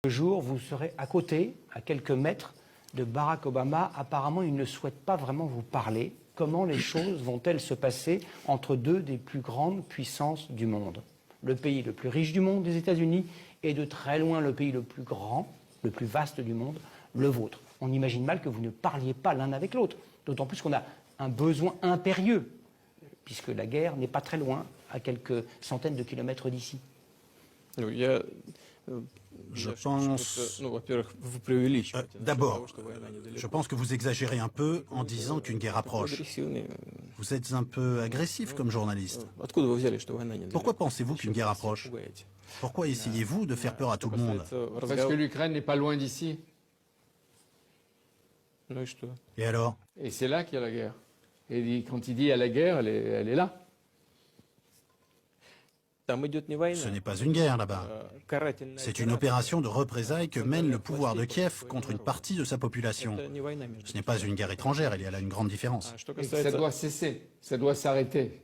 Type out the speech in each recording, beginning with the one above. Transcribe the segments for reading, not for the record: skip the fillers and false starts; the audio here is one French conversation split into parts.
Jour, vous serez à côté, à quelques mètres de Barack Obama. Apparemment, il ne souhaite pas vraiment vous parler. Comment les choses vont-elles se passer entre deux des plus grandes puissances du monde? Le pays le plus riche du monde, les États-Unis, et de très loin le pays le plus grand, le plus vaste du monde, le vôtre. On imagine mal que vous ne parliez pas l'un avec l'autre, d'autant plus qu'on a un besoin impérieux, puisque la guerre n'est pas très loin, à quelques centaines de kilomètres d'ici. Je pense... D'abord, je pense que vous exagérez un peu en disant qu'une guerre approche. Vous êtes un peu agressif comme journaliste. Pourquoi pensez-vous qu'une guerre approche? Pourquoi essayez-vous de faire peur à tout le monde? Parce que l'Ukraine n'est pas loin d'ici. Et alors? Et c'est là qu'il y a la guerre. Et quand il dit il y a la guerre, elle est là. Ce n'est pas une guerre là-bas. C'est une opération de représailles que mène le pouvoir de Kiev contre une partie de sa population. Ce n'est pas une guerre étrangère, il y a là une grande différence. Et ça doit cesser, ça doit s'arrêter.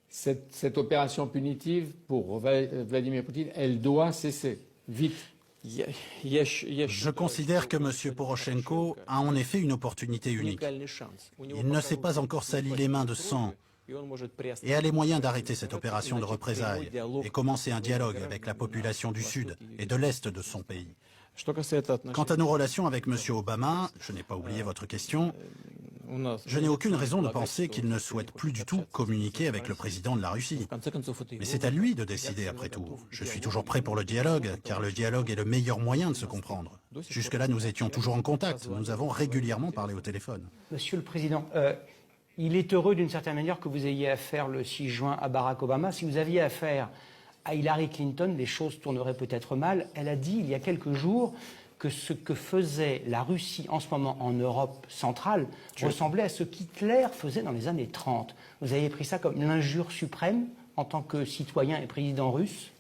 Cette opération punitive pour Vladimir Poutine, elle doit cesser, vite. Je considère que M. Poroshenko a en effet une opportunité unique. Il ne s'est pas encore sali les mains de sang et a les moyens d'arrêter cette opération de représailles et commencer un dialogue avec la population du Sud et de l'Est de son pays. Quant à nos relations avec M. Obama, je n'ai pas oublié votre question, je n'ai aucune raison de penser qu'il ne souhaite plus du tout communiquer avec le président de la Russie. Mais c'est à lui de décider après tout. Je suis toujours prêt pour le dialogue, car le dialogue est le meilleur moyen de se comprendre. Jusque-là, nous étions toujours en contact. Nous avons régulièrement parlé au téléphone. Monsieur le Président, il est heureux d'une certaine manière que vous ayez affaire le 6 juin à Barack Obama. Si vous aviez affaire à Hillary Clinton, les choses tourneraient peut-être mal. Elle a dit il y a quelques jours que ce que faisait la Russie en ce moment en Europe centrale ressemblait à ce qu'Hitler faisait dans les années 30. Vous avez pris ça comme l'injure suprême en tant que citoyen et président russe?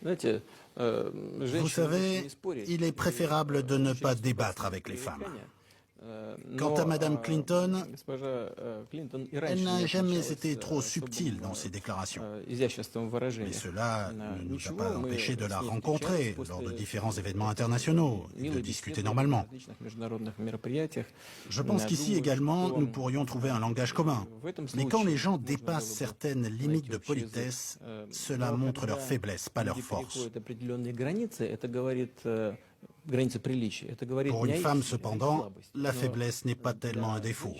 Vous savez, il est préférable de ne pas débattre avec les femmes. Quant à Mme Clinton, elle n'a jamais été trop subtile dans ses déclarations. Mais cela ne nous a pas empêché de la rencontrer lors de différents événements internationaux et de discuter normalement. Je pense qu'ici également, nous pourrions trouver un langage commun. Mais quand les gens dépassent certaines limites de politesse, cela montre leur faiblesse, pas leur force. Pour une femme, cependant, la faiblesse n'est pas tellement un défaut.